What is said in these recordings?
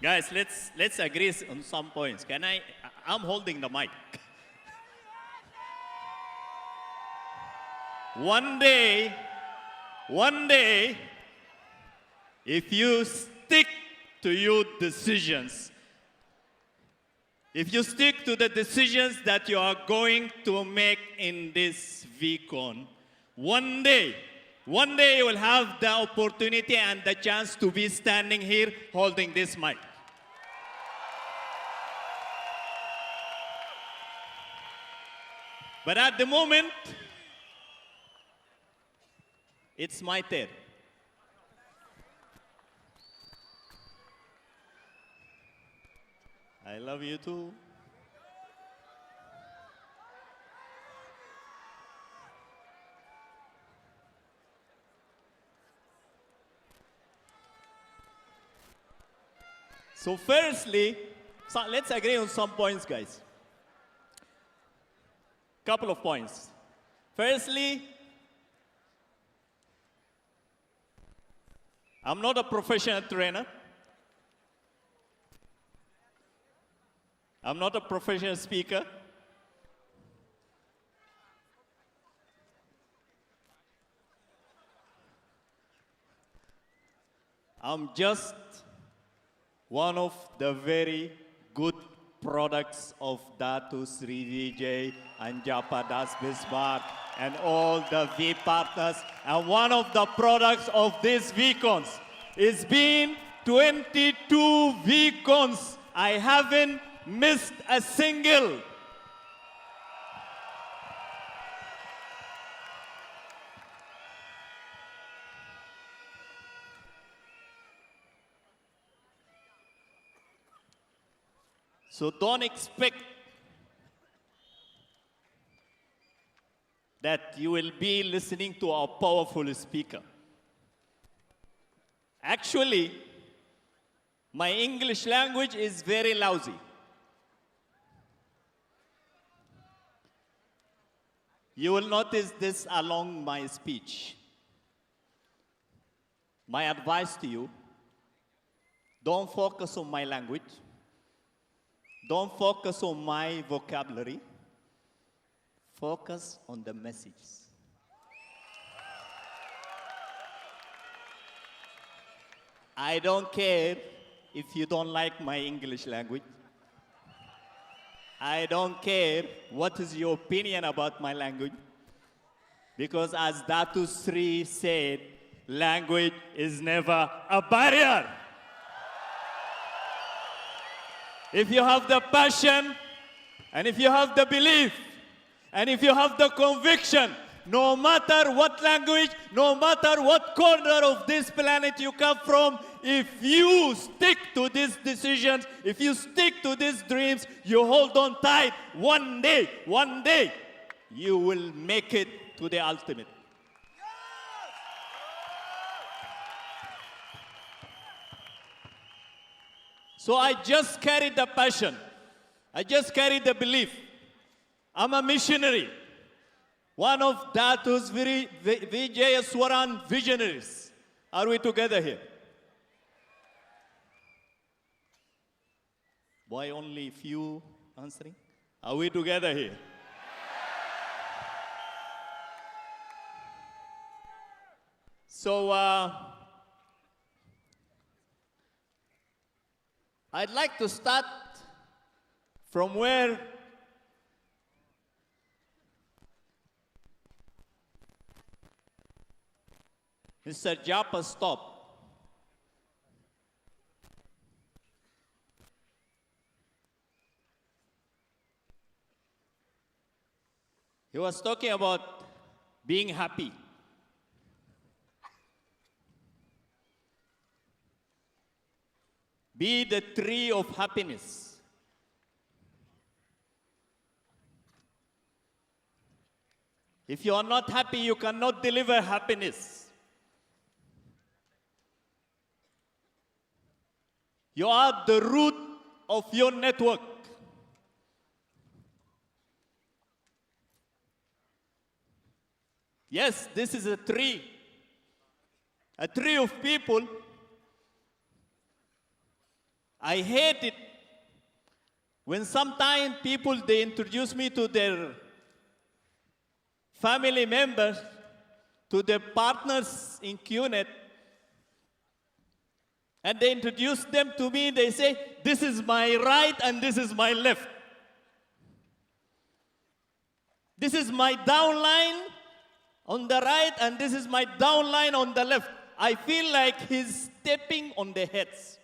Guys, let's agree on some points. I'm holding the mic. One day, if you stick to your decisions, if you stick to the decisions that you are going to make in this VCon, one day you will have the opportunity and the chance to be standing here holding this mic. But at the moment, it's my turn. I love you too. So firstly, let's agree on some points, guys. Couple of points. Firstly, I'm not a professional trainer. I'm not a professional speaker. I'm just one of the very good products of Datu Sri Vijay and Japadas Bismarck and all the V partners. And one of the products of these VCons is been 22 VCons. I haven't missed a single. So don't expect that you will be listening to a powerful speaker. Actually, my English language is very lousy. You will notice this along my speech. My advice to you, don't focus on my language. Don't focus on my vocabulary. Focus on the message. I don't care if you don't like my English language. I don't care what is your opinion about my language. Because as Datu Sri said, language is never a barrier. If you have the passion, and if you have the belief, and if you have the conviction, no matter what language, no matter what corner of this planet you come from, if you stick to these decisions, if you stick to these dreams, you hold on tight, one day, you will make it to the ultimate. So I just carry the passion. I just carry the belief. I'm a missionary. One of Datu's Vijay Swaran visionaries. Are we together here? Why only few answering? Are we together here? So, I'd like to start from where Mr. Japa stopped. He was talking about being happy. Be the tree of happiness. If you are not happy, you cannot deliver happiness. You are the root of your network. Yes, this is a tree of people I hate it when sometimes people, they introduce me to their family members, to their partners in QNet, and they introduce them to me, they say, this is my right and this is my left. This is my downline on the right and this is my downline on the left. I feel like he's stepping on their heads.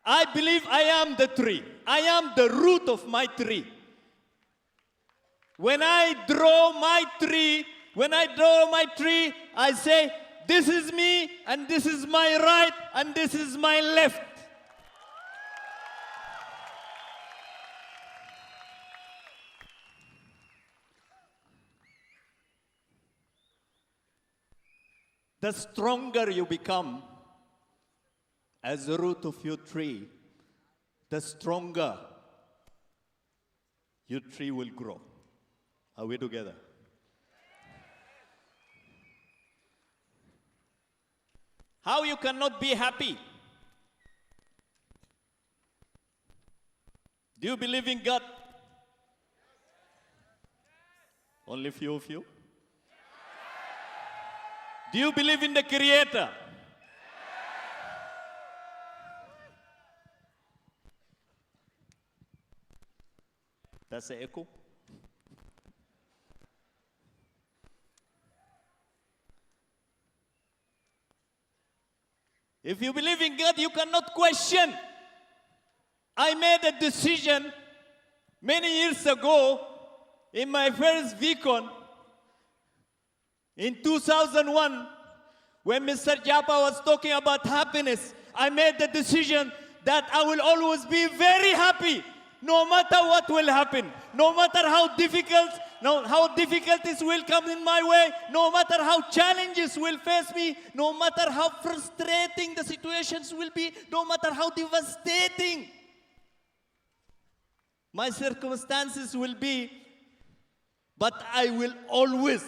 I believe I am the tree. I am the root of my tree. When I draw my tree, I say, this is me, and this is my right, and this is my left. The stronger you become as the root of your tree, the stronger your tree will grow. Are we together? How you cannot be happy? Do you believe in God? Only few of you. Do you believe in the Creator? That's the echo. If you believe in God, you cannot question. I made a decision many years ago in my first Vicon in 2001 when Mr. Japa was talking about happiness. I made the decision that I will always be very happy no matter what will happen, no matter how difficulties will come in my way, no matter how challenges will face me, no matter how frustrating the situations will be, no matter how devastating my circumstances will be, but I will always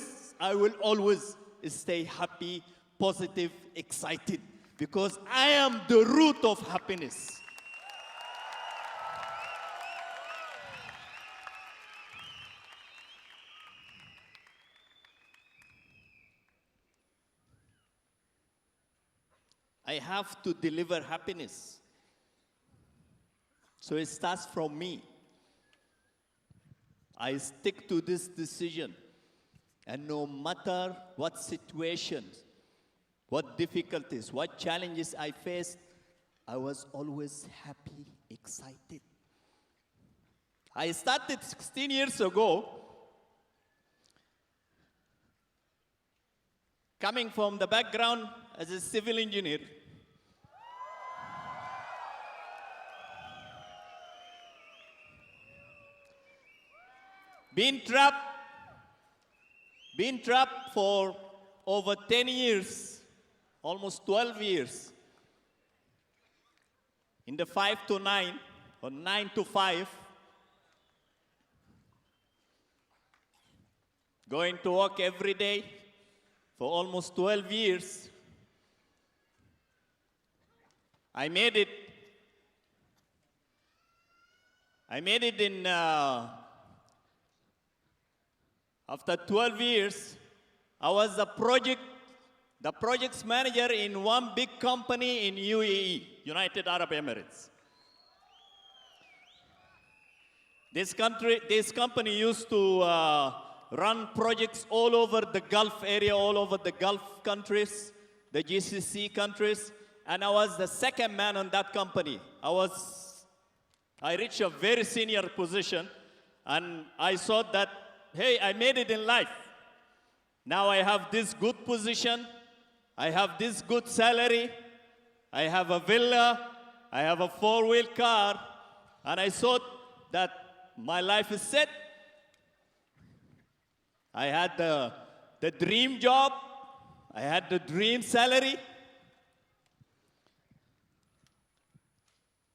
stay happy, positive, excited, because I am the root of happiness. I have to deliver happiness. So it starts from me. I stick to this decision. And no matter what situations, what difficulties, what challenges I faced, I was always happy, excited. I started 16 years ago, coming from the background as a civil engineer. Been trapped for over 10 years, almost 12 years, in the 5 to 9 or 9 to 5, going to work every day for almost 12 years. I made it in after 12 years. I was the projects manager in one big company in UAE, United Arab Emirates. This company used to run projects all over the Gulf area, all over the Gulf countries, the GCC countries, and I was the second man on that company. I reached a very senior position, and I thought that, hey, I made it in life. Now I have this good position, I have this good salary, I have a villa, I have a 4-wheel car, and I thought that my life is set. I had the dream job, I had the dream salary,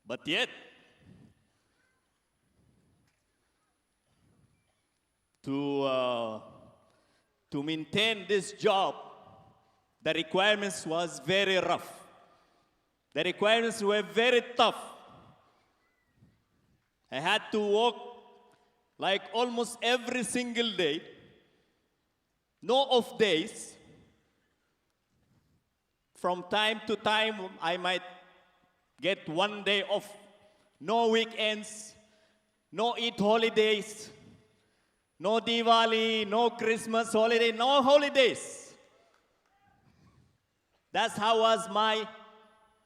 but yet, to maintain this job, the requirements was very rough. The requirements were very tough. I had to work like almost every single day, no off days. From time to time, I might get one day off. No weekends, no Eid holidays, no Diwali, no Christmas holiday, no holidays. That's how was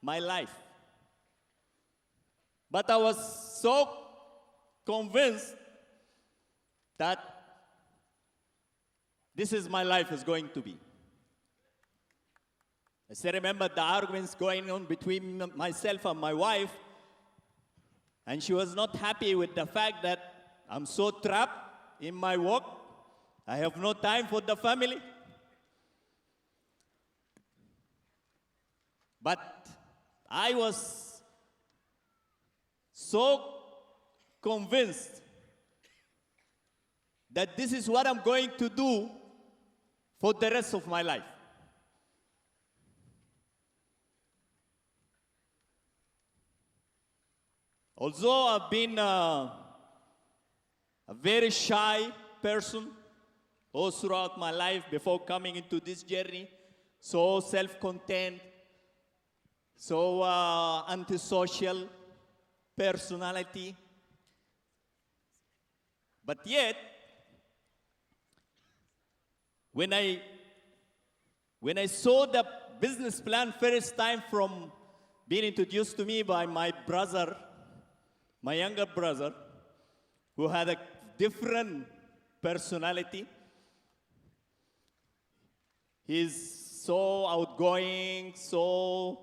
my life. But I was so convinced that this is my life is going to be. I still remember the arguments going on between myself and my wife, and she was not happy with the fact that I'm so trapped in my work. I have no time for the family. But I was so convinced that this is what I'm going to do for the rest of my life. Although I've been a very shy person all throughout my life before coming into this journey, so self-contained, so antisocial personality, but yet, when I saw the business plan first time from being introduced to me by my brother, my younger brother, who had a different personality. He's so outgoing, so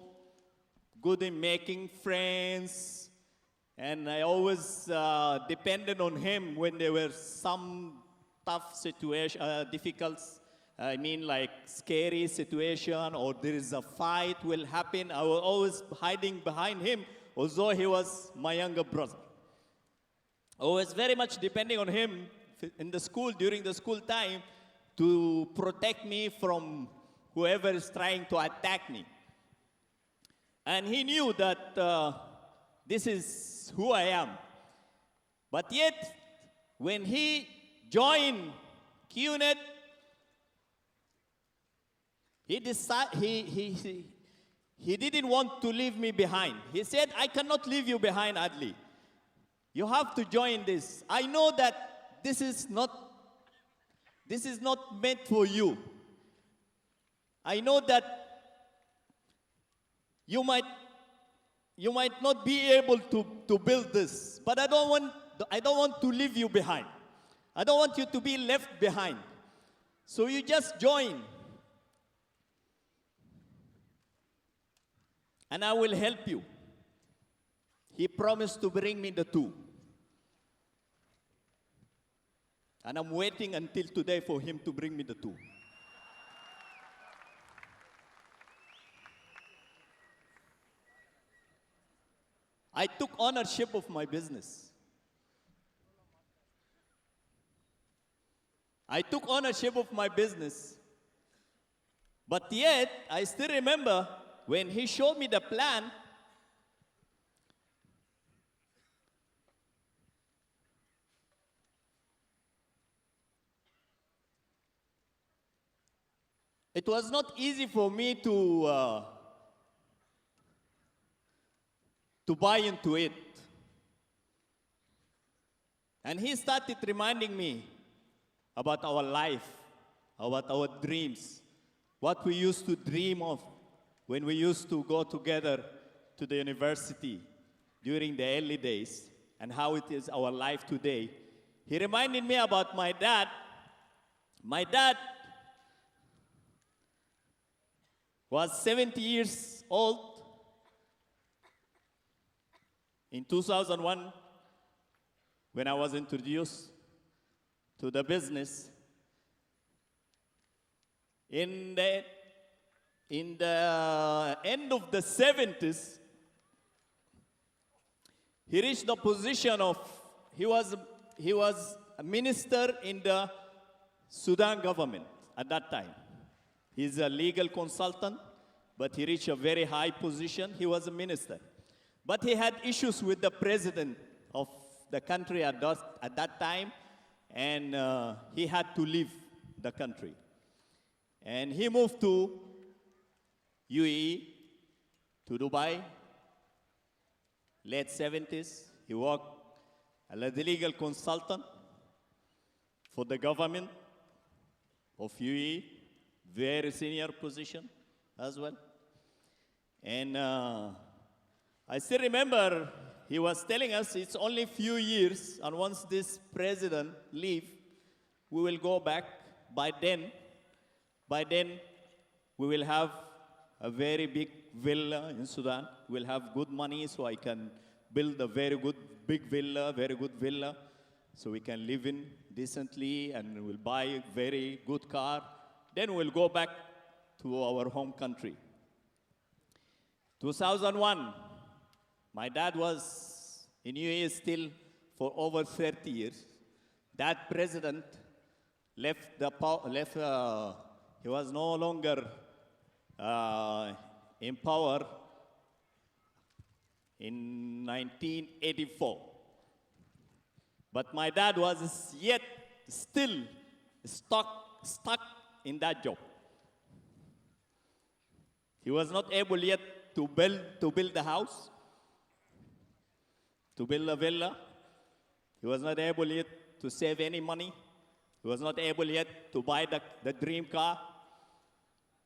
good in making friends, and I always depended on him when there were some tough situation, difficult, like scary situation, or there is a fight will happen. I was always hiding behind him, although he was my younger brother. I was very much depending on him in the school, during the school time, to protect me from whoever is trying to attack me. And he knew that this is who I am. But yet, when he joined QNet, he didn't want to leave me behind. He said, I cannot leave you behind, Adly. You have to join this. I know that this is not meant for you. I know that you might not be able to build this, but I don't want to leave you behind. I don't want you to be left behind. So you just join. And I will help you. He promised to bring me the two. And I'm waiting until today for him to bring me the two. I took ownership of my business. I took ownership of my business. But yet, I still remember when he showed me the plan, it was not easy for me to buy into it. And he started reminding me about our life, about our dreams, what we used to dream of when we used to go together to the university during the early days, and how it is our life today. He reminded me about my dad. My dad was 70 years old in 2001 when I was introduced to the business. In the end of the 70s, he reached the position of, he was a minister in the Sudan government at that time. He's a legal consultant, but he reached a very high position. He was a minister. But he had issues with the president of the country at that time, and he had to leave the country. And he moved to UAE, to Dubai, late 70s. He worked as a legal consultant for the government of UAE, very senior position as well. And I still remember he was telling us it's only few years, and once this president leave, we will go back. By then, we will have a very big villa in Sudan. We'll have good money, so I can build a very good big villa, very good villa, so we can live in decently, and we'll buy a very good car. Then we'll go back to our home country. 2001, my dad was in UAE still for over 30 years. That president left he was no longer in power in 1984. But my dad was yet still stuck in that job. He was not able yet to build the house, to build a villa. He was not able yet to save any money. He was not able yet to buy the dream car.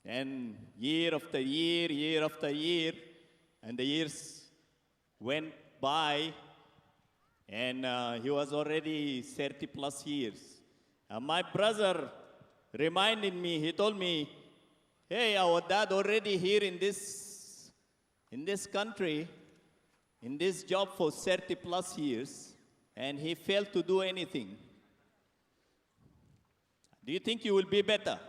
And year after year, and the years went by, and he was already 30 plus years. And my brother reminded me, he told me, hey, our dad already here in this country, in this job for 30 plus years, and he failed to do anything. Do you think you will be better?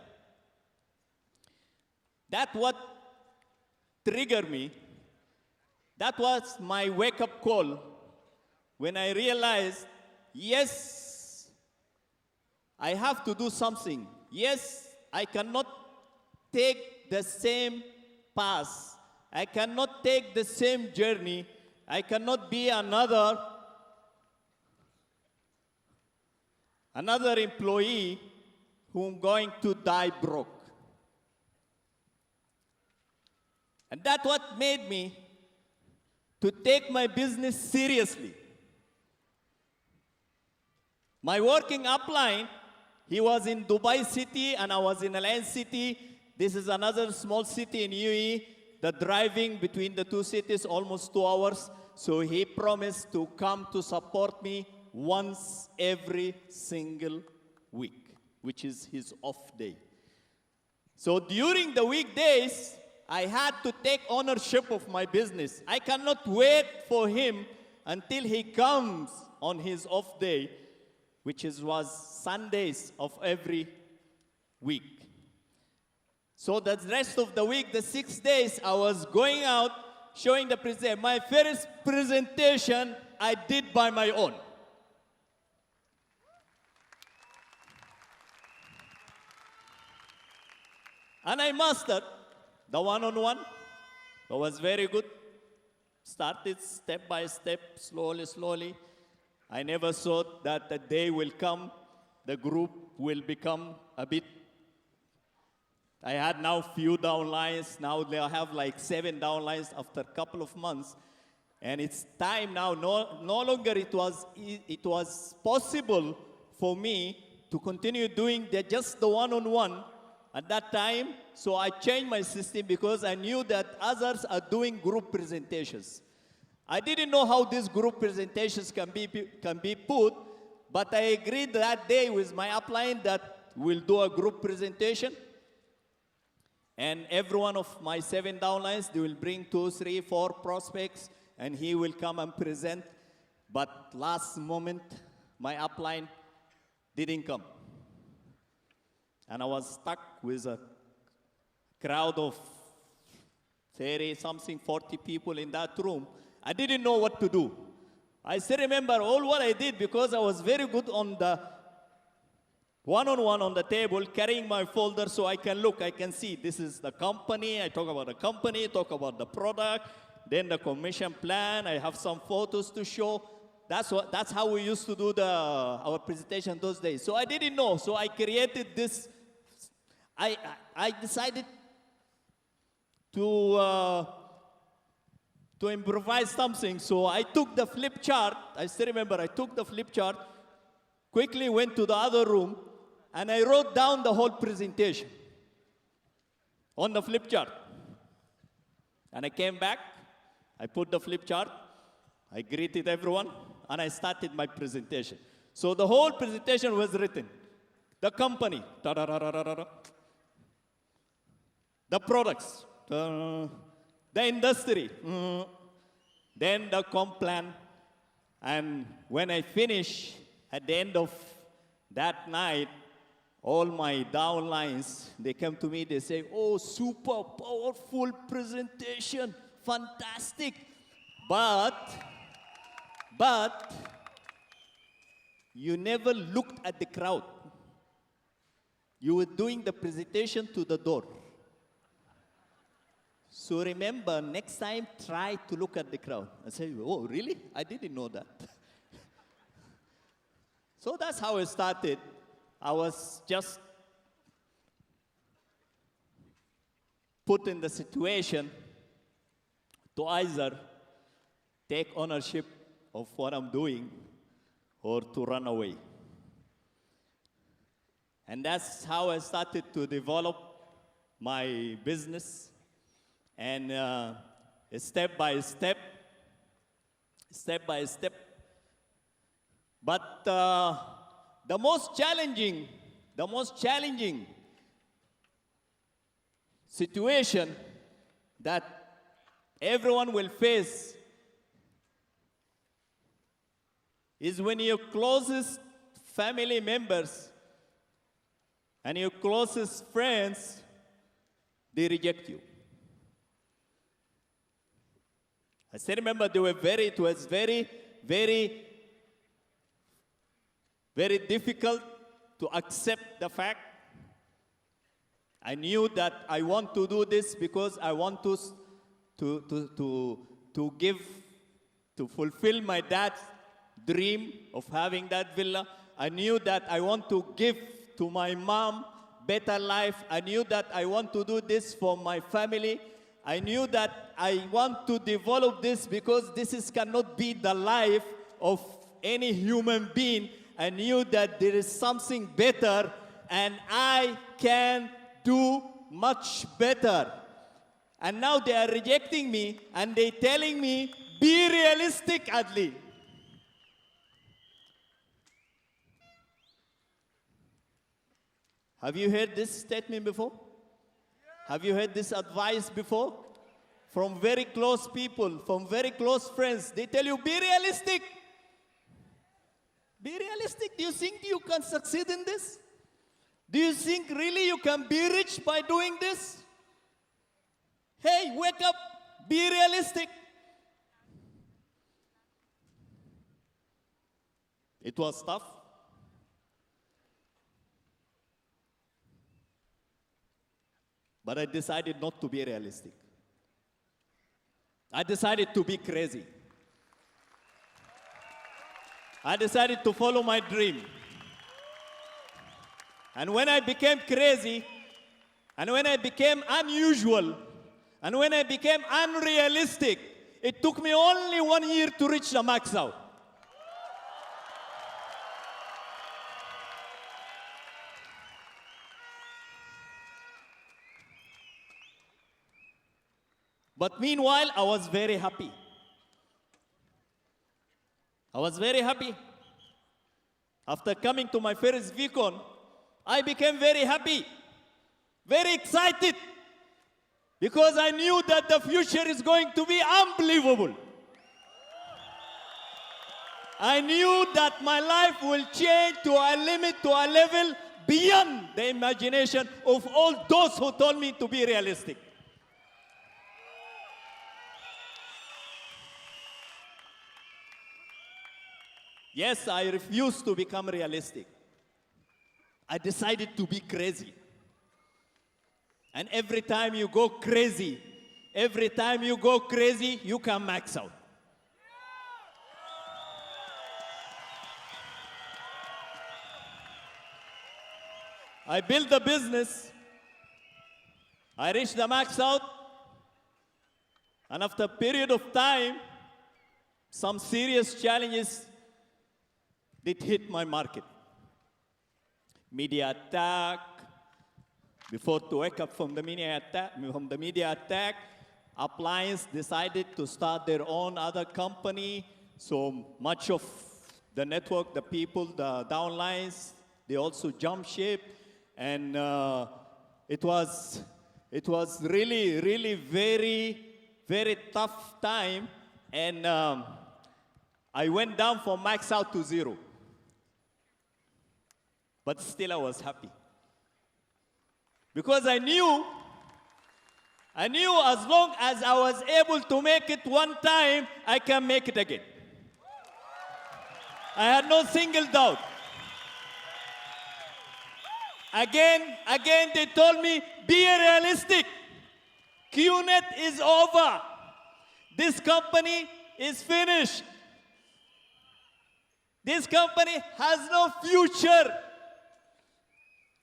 That's what triggered me. That was my wake-up call when I realized, yes, I have to do something. Yes, I cannot take the same path. I cannot take the same journey. I cannot be another employee whom going to die broke. And that's what made me to take my business seriously. My working upline, he was in Dubai City and I was in Al Ain City. This is another small city in UAE. The driving between the two cities almost 2 hours. So he promised to come to support me once every single week, which is his off day. So during the weekdays, I had to take ownership of my business. I cannot wait for him until he comes on his off day, which was Sundays of every week. So the rest of the week, the 6 days, I was going out, showing the presentation. My first presentation, I did by my own. And I mastered the one-on-one. It was very good. Started step by step, slowly. I never thought that the day will come, the group will become a bit. I had now few downlines. Now they have like 7 downlines after a couple of months. And it's time now, no longer it was possible for me to continue doing just the one-on-one at that time. So I changed my system because I knew that others are doing group presentations. I didn't know how these group presentations can be put, but I agreed that day with my upline that we'll do a group presentation. And every one of my 7 downlines, they will bring 2, 3, 4 prospects, and he will come and present. But last moment, my upline didn't come. And I was stuck with a crowd of 30-something, 40 people in that room. I didn't know what to do. I still remember all what I did because I was very good on the one-on-one on the table, carrying my folder so I can look, I can see this is the company. I talk about the company, talk about the product, then the commission plan. I have some photos to show. That's how we used to do our presentation those days. So I didn't know. So I created this. I decided to improvise something. So I took the flip chart. I still remember I took the flip chart, quickly went to the other room, and I wrote down the whole presentation on the flip chart. And I came back, I put the flip chart, I greeted everyone, and I started my presentation. So the whole presentation was written. The company, the products, the industry, then the comp plan. And when I finish, at the end of that night, all my downlines, they come to me, they say, oh, super powerful presentation, fantastic. But you never looked at the crowd. You were doing the presentation to the door. So remember, next time, try to look at the crowd. I say, oh, really? I didn't know that. So that's how it started. I was just put in the situation to either take ownership of what I'm doing or to run away. And that's how I started to develop my business. And step by step. But the most challenging situation that everyone will face is when your closest family members and your closest friends, they reject you. I still remember it was very, very, very difficult to accept the fact. I knew that I want to do this because I want to fulfill my dad's dream of having that villa. I knew that I want to give to my mom better life. I knew that I want to do this for my family. I knew that I want to develop this because cannot be the life of any human being. I knew that there is something better and I can do much better. And now they are rejecting me and they're telling me, be realistic, Adly. Have you heard this statement before? Have you heard this advice before? From very close people, from very close friends. They tell you, be realistic. Be realistic. Do you think you can succeed in this? Do you think really you can be rich by doing this? Hey, wake up. Be realistic. It was tough. But I decided not to be realistic. I decided to be crazy. I decided to follow my dream. And when I became crazy, and when I became unusual, and when I became unrealistic, it took me only 1 year to reach the max out. But meanwhile, I was very happy. I was very happy. After coming to my first VCon, I became very happy, very excited, because I knew that the future is going to be unbelievable. I knew that my life will change to a limit, to a level beyond the imagination of all those who told me to be realistic. Yes, I refuse to become realistic. I decided to be crazy. And every time you go crazy, you can max out. I built the business. I reached the max out. And after a period of time, some serious challenges did hit my market. Media attack. Before to wake up from the media attack, Appliance decided to start their own other company. So much of the network, the people, the downlines, they also jumped ship. And it was really, really very, very tough time. And I went down from max out to 0. But still I was happy. Because I knew as long as I was able to make it one time, I can make it again. I had no single doubt. Again, they told me, be realistic. QNet is over. This company is finished. This company has no future.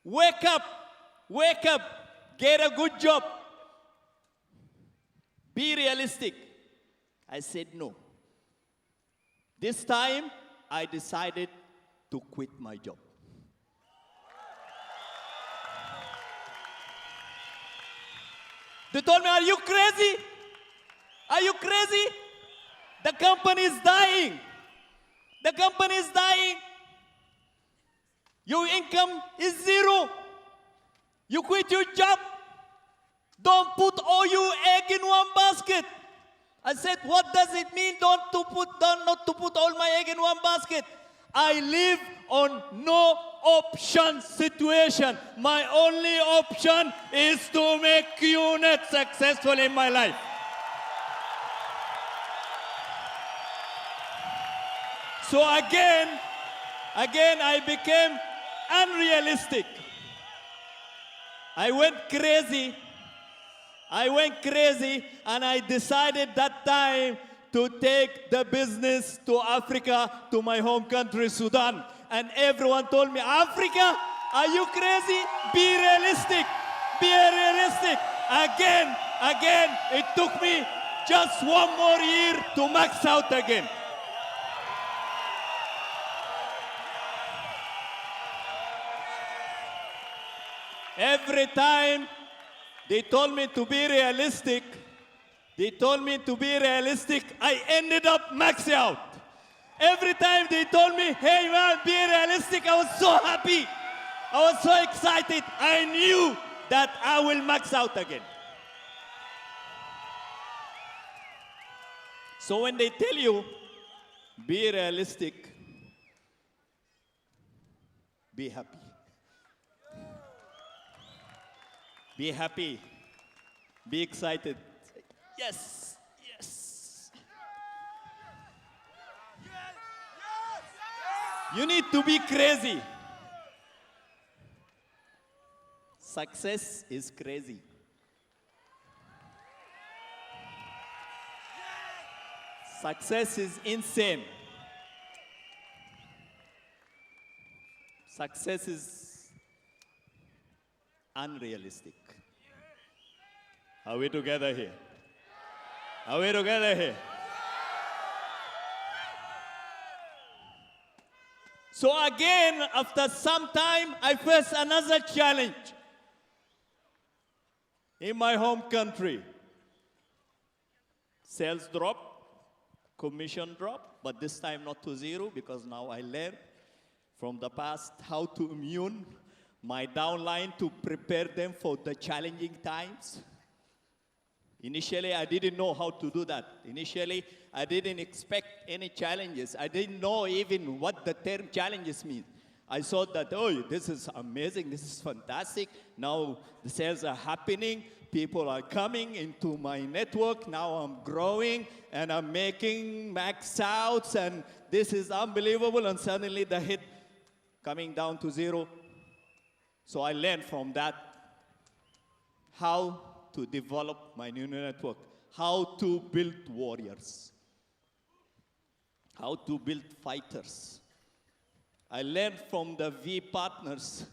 Wake up, get a good job. Be realistic. I said no. This time, I decided to quit my job. They told me, are you crazy? Are you crazy? The company is dying. The company is dying. Your income is 0. You quit your job. Don't put all your egg in one basket. I said, what does it mean not to put all my egg in one basket? I live on no option situation. My only option is to make QNet successful in my life. So again, I became unrealistic. I went crazy, and I decided that time to take the business to Africa, to my home country, Sudan. And everyone told me, Africa, are you crazy? Be realistic. Be realistic. Again, it took me just one more year to max out again. Every time they told me to be realistic, I ended up maxing out. Every time they told me, hey man, be realistic, I was so happy. I was so excited. I knew that I will max out again. So when they tell you, be realistic, be happy. Be happy. Be excited. Yes, yes. You need to be crazy. Success is crazy. Success is insane. Success is unrealistic. Are we together here? Are we together here? So again, after some time, I faced another challenge in my home country. Sales drop, commission drop, but this time not to 0 because now I learned from the past how to immune my downline to prepare them for the challenging times. Initially, I didn't know how to do that. Initially, I didn't expect any challenges. I didn't know even what the term challenges mean. I thought that, oh, this is amazing, this is fantastic. Now the sales are happening, people are coming into my network, now I'm growing and I'm making max outs and this is unbelievable, and suddenly the hit coming down to 0. So I learned from that how to develop my neural network, how to build warriors, how to build fighters. I learned from the V partners.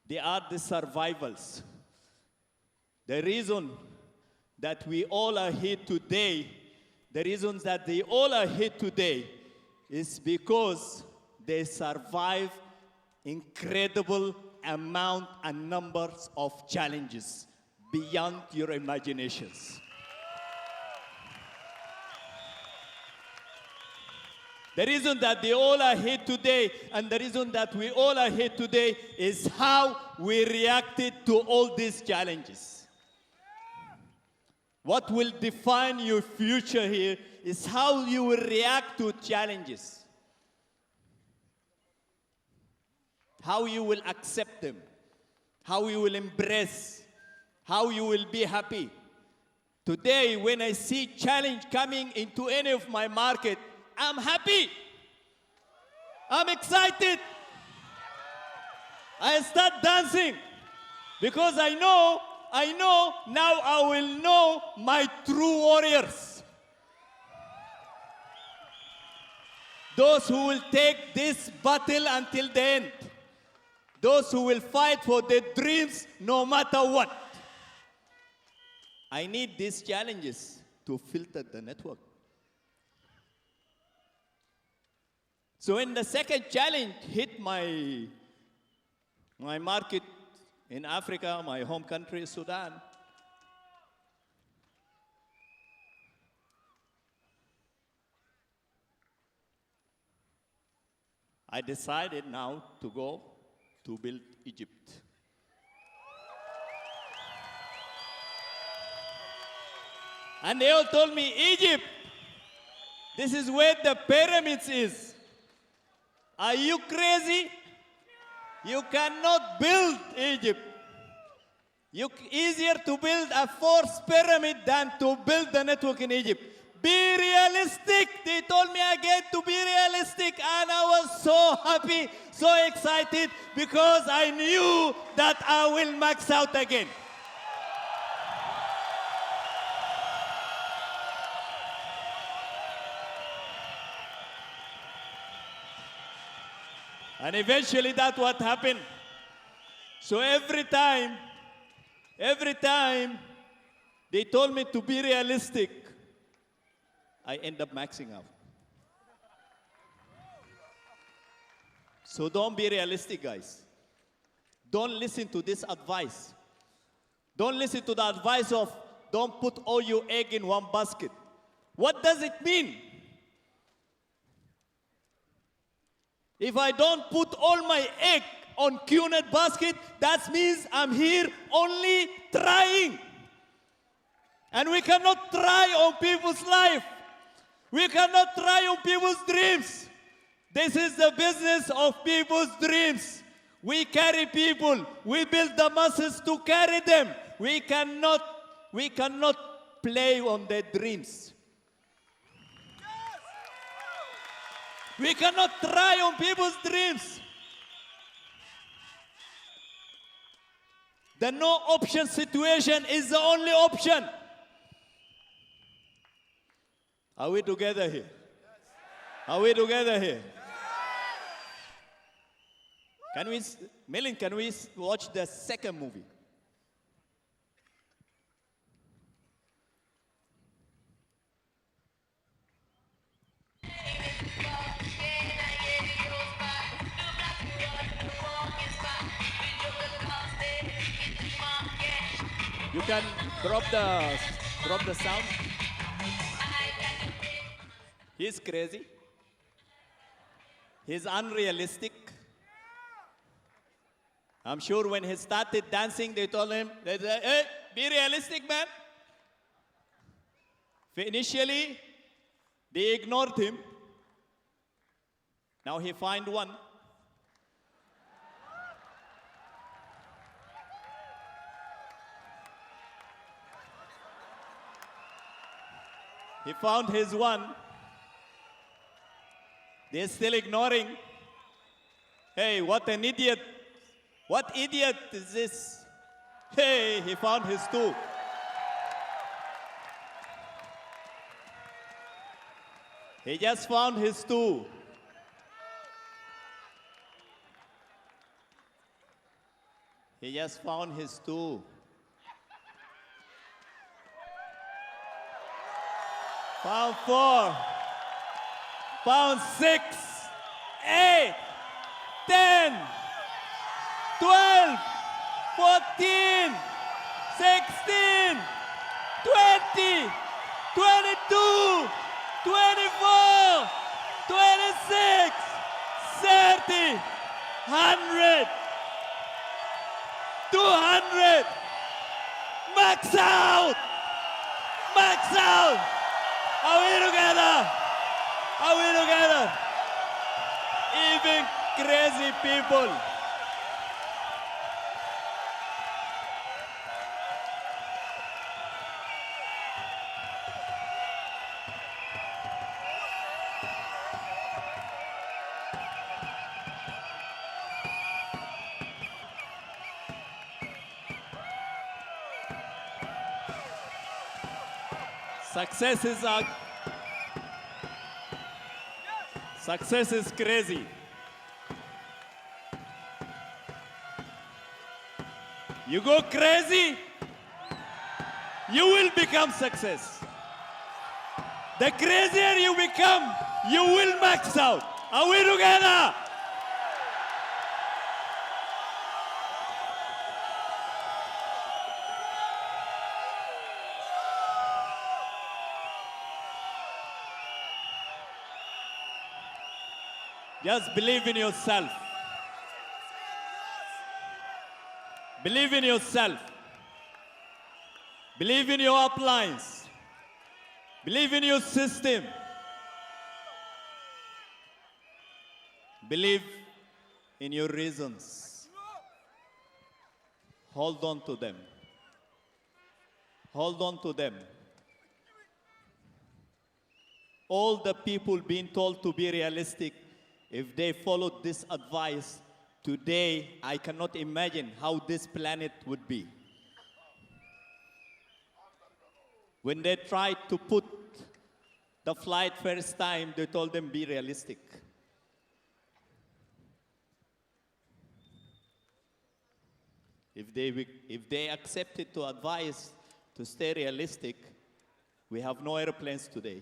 They are the survivals. The reason that we all are here today, the reasons that they all are here today is because they survive incredible amount and numbers of challenges beyond your imaginations. The reason that they all are here today and the reason that we all are here today is how we reacted to all these challenges. What will define your future here is how you will react to challenges. How you will accept them. How you will embrace. How you will be happy. Today, when I see challenge coming into any of my market, I'm happy. I'm excited. I start dancing because I know now I will know my true warriors. Those who will take this battle until the end. Those who will fight for their dreams no matter what. I need these challenges to filter the network. So when the second challenge hit my market in Africa, my home country, Sudan, I decided now to go to build Egypt. And they all told me, Egypt, this is where the pyramids is. Are you crazy? You cannot build Egypt. Easier to build a fourth pyramid than to build the network in Egypt. Be realistic. They told me again to be realistic, and I was so happy, so excited, because I knew that I will max out again. And eventually that's what happened. So every time they told me to be realistic, I end up maxing out. So don't be realistic, guys. Don't listen to this advice. Don't listen to the advice of don't put all your egg in one basket. What does it mean? If I don't put all my egg on QNet basket, that means I'm here only trying. And we cannot try on people's life. We cannot try on people's dreams. This is the business of people's dreams. We carry people. We build the masses to carry them. We cannot play on their dreams. We cannot try on people's dreams. The no option situation is the only option. Are we together here? Are we together here? Can we watch the second movie? You can drop the sound. He's crazy. He's unrealistic. I'm sure when he started dancing, they told him, hey, be realistic, man. Initially, they ignored him. Now he find one. He found his one. They're still ignoring. Hey, what an idiot. What idiot is this? Hey, he found his two. He just found his two. He just found his two. Found four. Found 6, 8, 10, 12, 14, 16, 20, 22, 24, 26, 30, 100, 200. Max out! Max out! Are we together? Are we together? Even crazy people. Success is crazy. You go crazy, you will become success. The crazier you become, you will max out. Are we together? Just believe in yourself. Believe in yourself. Believe in your uplines. Believe in your system. Believe in your reasons. Hold on to them. Hold on to them. All the people being told to be realistic, if they followed this advice, today I cannot imagine how this planet would be. When they tried to put the flight first time, they told them be realistic. If they accepted to advise to stay realistic, we have no airplanes today.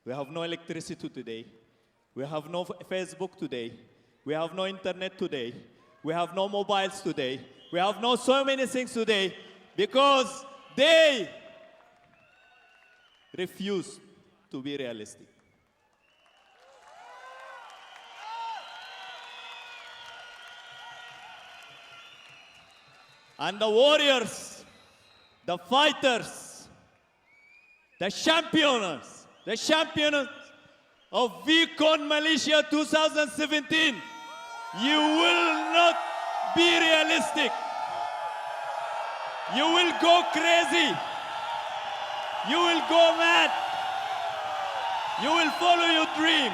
We have no electricity today. We have no Facebook today. We have no internet today. We have no mobiles today. We have no so many things today because they refuse to be realistic. And the warriors, the fighters, the champions of VCon Malaysia 2017, you will not be realistic. You will go crazy. You will go mad. You will follow your dream.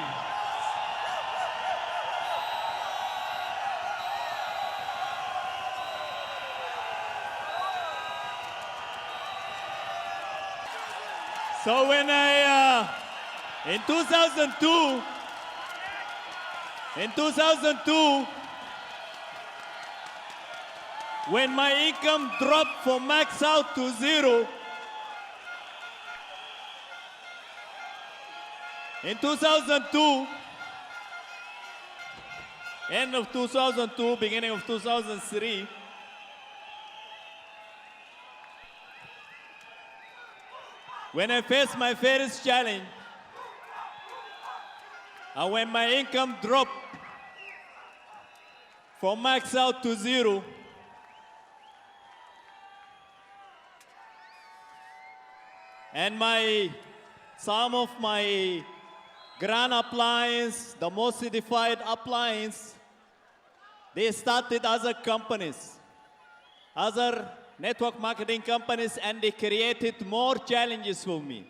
So when in 2002, when my income dropped from max out to zero, in 2002, end of 2002, beginning of 2003, when I faced my first challenge, and when my income dropped from max out to zero, and some of my grand appliance, the most certified appliance, they started other companies, other network marketing companies, and they created more challenges for me.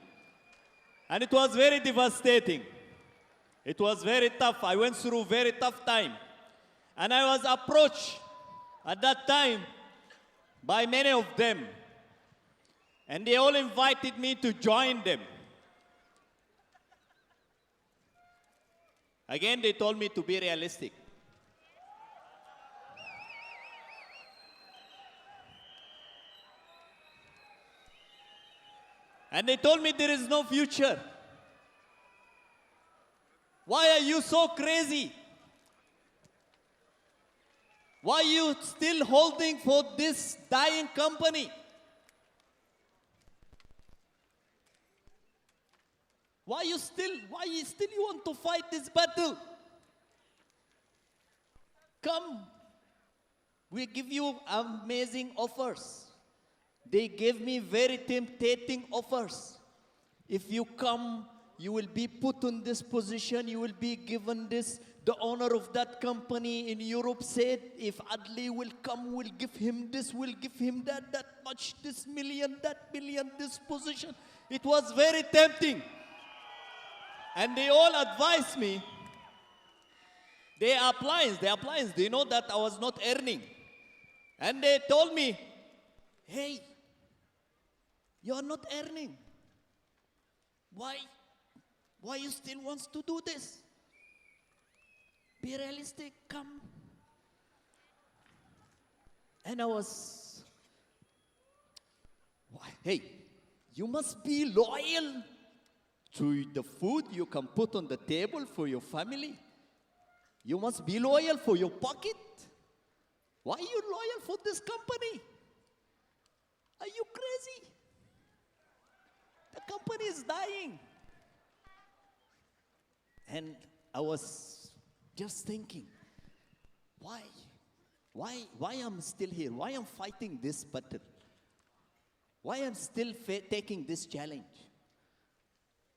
And it was very devastating. It was very tough. I went through a very tough time. And I was approached at that time by many of them. And they all invited me to join them. Again, they told me to be realistic. And they told me there is no future. Why are you so crazy? Why are you still holding for this dying company? Why you still you want to fight this battle? Come, we give you amazing offers. They gave me very tempting offers. If you come, you will be put in this position, you will be given this. The owner of that company in Europe said, if Adly will come, we'll give him this, we'll give him that much, this million, that million, this position. It was very tempting. And they all advised me, they appliance, they know that I was not earning. And they told me, hey, you are not earning. Why you still wants to do this? Be realistic, come. And I was, hey, you must be loyal to the food you can put on the table for your family. You must be loyal for your pocket. Why are you loyal for this company? Are you crazy? The company is dying. And I was just thinking, why I'm still here? Why I'm fighting this battle? Why I'm still taking this challenge?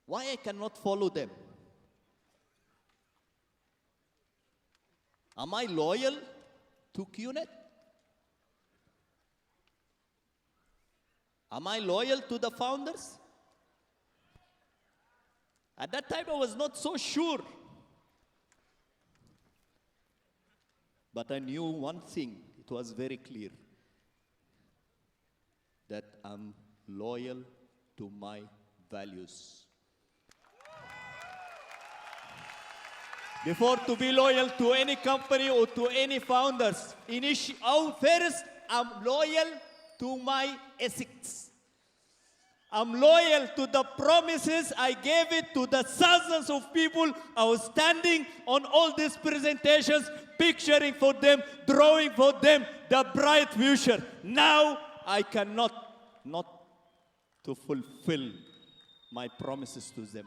Why I cannot follow them? Am I loyal to QNet? Am I loyal to the founders? At that time, I was not so sure. But I knew one thing, it was very clear, that I'm loyal to my values. Before to be loyal to any company or to any founders, first, I'm loyal to my ethics. I'm loyal to the promises I gave it to the thousands of people. I was standing on all these presentations, picturing for them, drawing for them the bright future. Now I cannot not to fulfill my promises to them.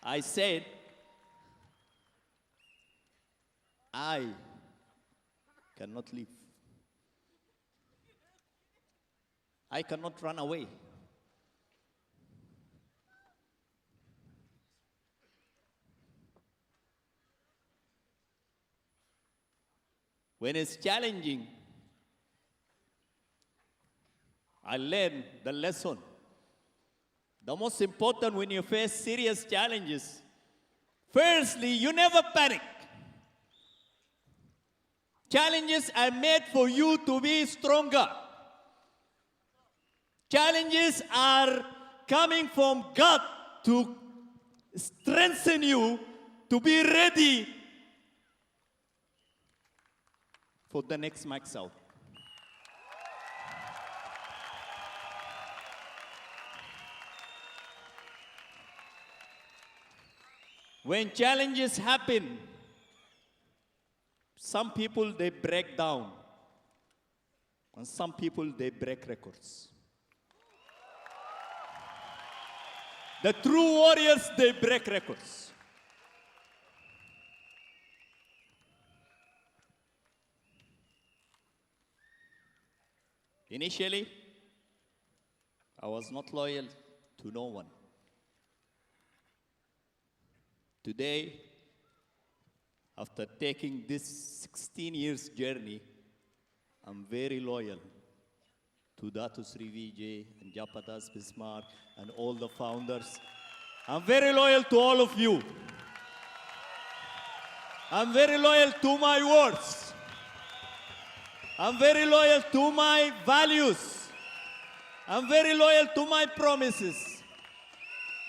I said, I cannot leave. I cannot run away. When it's challenging, I learned the lesson. The most important when you face serious challenges, firstly, you never panic. Challenges are made for you to be stronger. Challenges are coming from God to strengthen you to be ready for the next max out. When challenges happen, some people they break down, and some people they break records. The true warriors, they break records. Initially, I was not loyal to no one. Today, after taking this 16 years journey, I'm very loyal to Datu Sri Vijay and Japadas Bismarck and all the founders. I'm very loyal to all of you. I'm very loyal to my words. I'm very loyal to my values. I'm very loyal to my promises.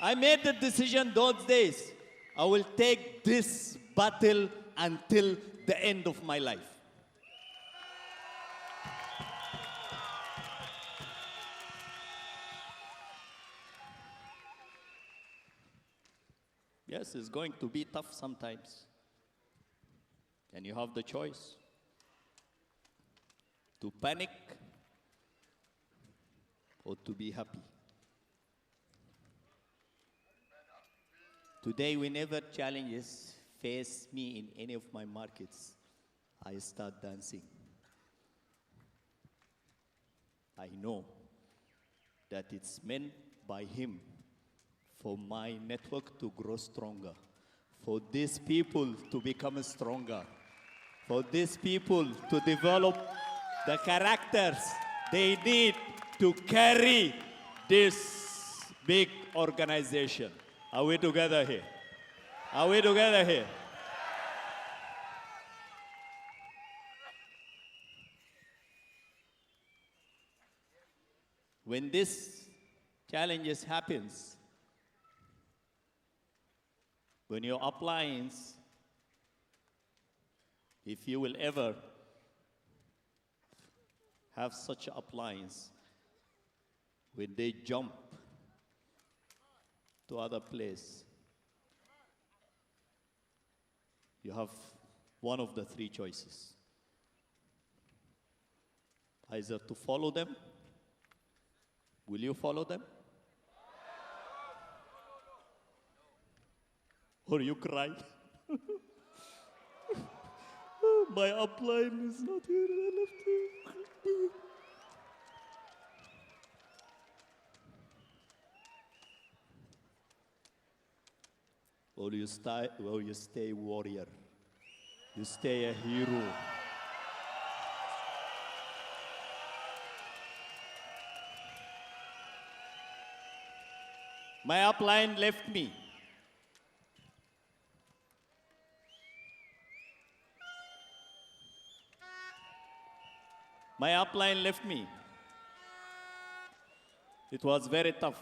I made the decision those days. I will take this battle until the end of my life. Yes, it's going to be tough sometimes. And you have the choice to panic or to be happy. Today, whenever challenges face me in any of my markets, I start dancing. I know that it's meant by Him for my network to grow stronger, for these people to become stronger, for these people to develop the characters they need to carry this big organization. Are we together here? Are we together here? When this challenges happens, when your appliance, if you will ever have such an appliance, when they jump to other place, you have one of the three choices. Either to follow them. Will you follow them? Or you cry? My upline is not here. I left him. Or you stay warrior. You stay a hero. My upline left me. My upline left me. It was very tough.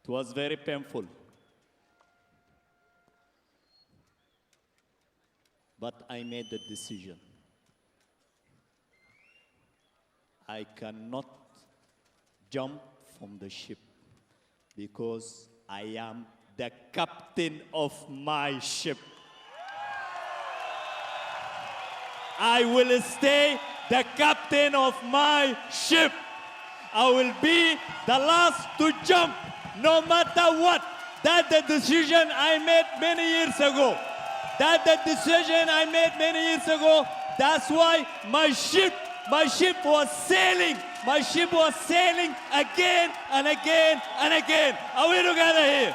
It was very painful. But I made the decision. I cannot jump from the ship because I am the captain of my ship. I will stay the captain of my ship. I will be the last to jump, no matter what. That's the decision I made many years ago. That's the decision I made many years ago. That's why my ship was sailing. My ship was sailing again and again and again. Are we together here?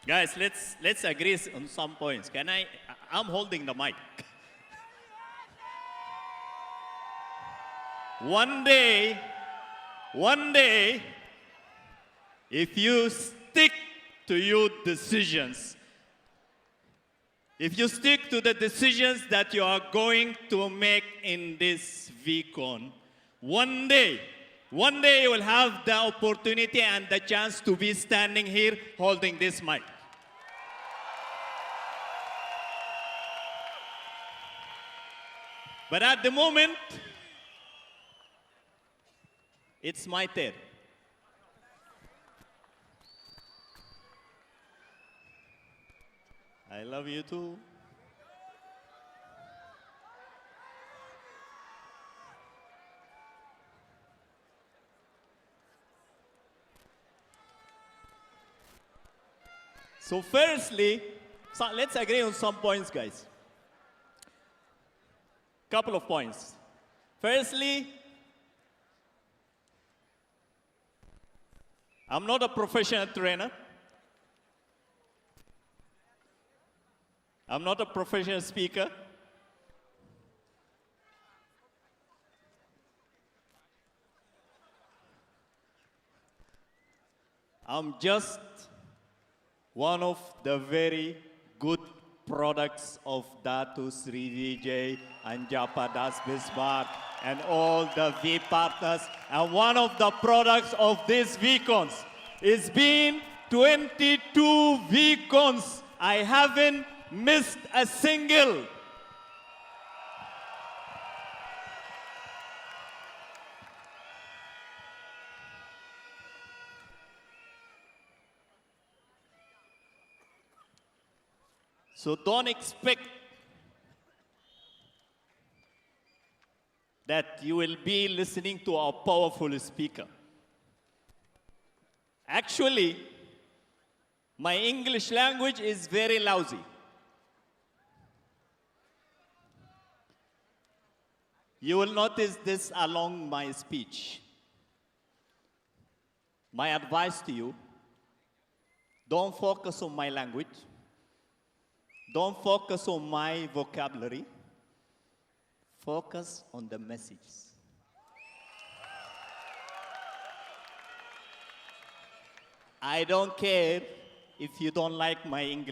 Guys, let's agree on some points. I'm holding the mic. One day, if you stick to your decisions, if you stick to the decisions that you are going to make in this VCon, one day you will have the opportunity and the chance to be standing here holding this mic. But at the moment, it's my turn. I love you too. So firstly, let's agree on some points, guys. Couple of points. Firstly, I'm not a professional trainer. I'm not a professional speaker. I'm just one of the very good products of Datu Sri Vijay and Japadas Bismarck and all the V partners. And one of the products of these VCons is been 22 VCons. I haven't missed a single. So don't expect that you will be listening to a powerful speaker. Actually, my English language is very lousy. You will notice this along my speech. My advice to you, don't focus on my language. Don't focus on my vocabulary. Focus on the message. I don't care if you don't like my English.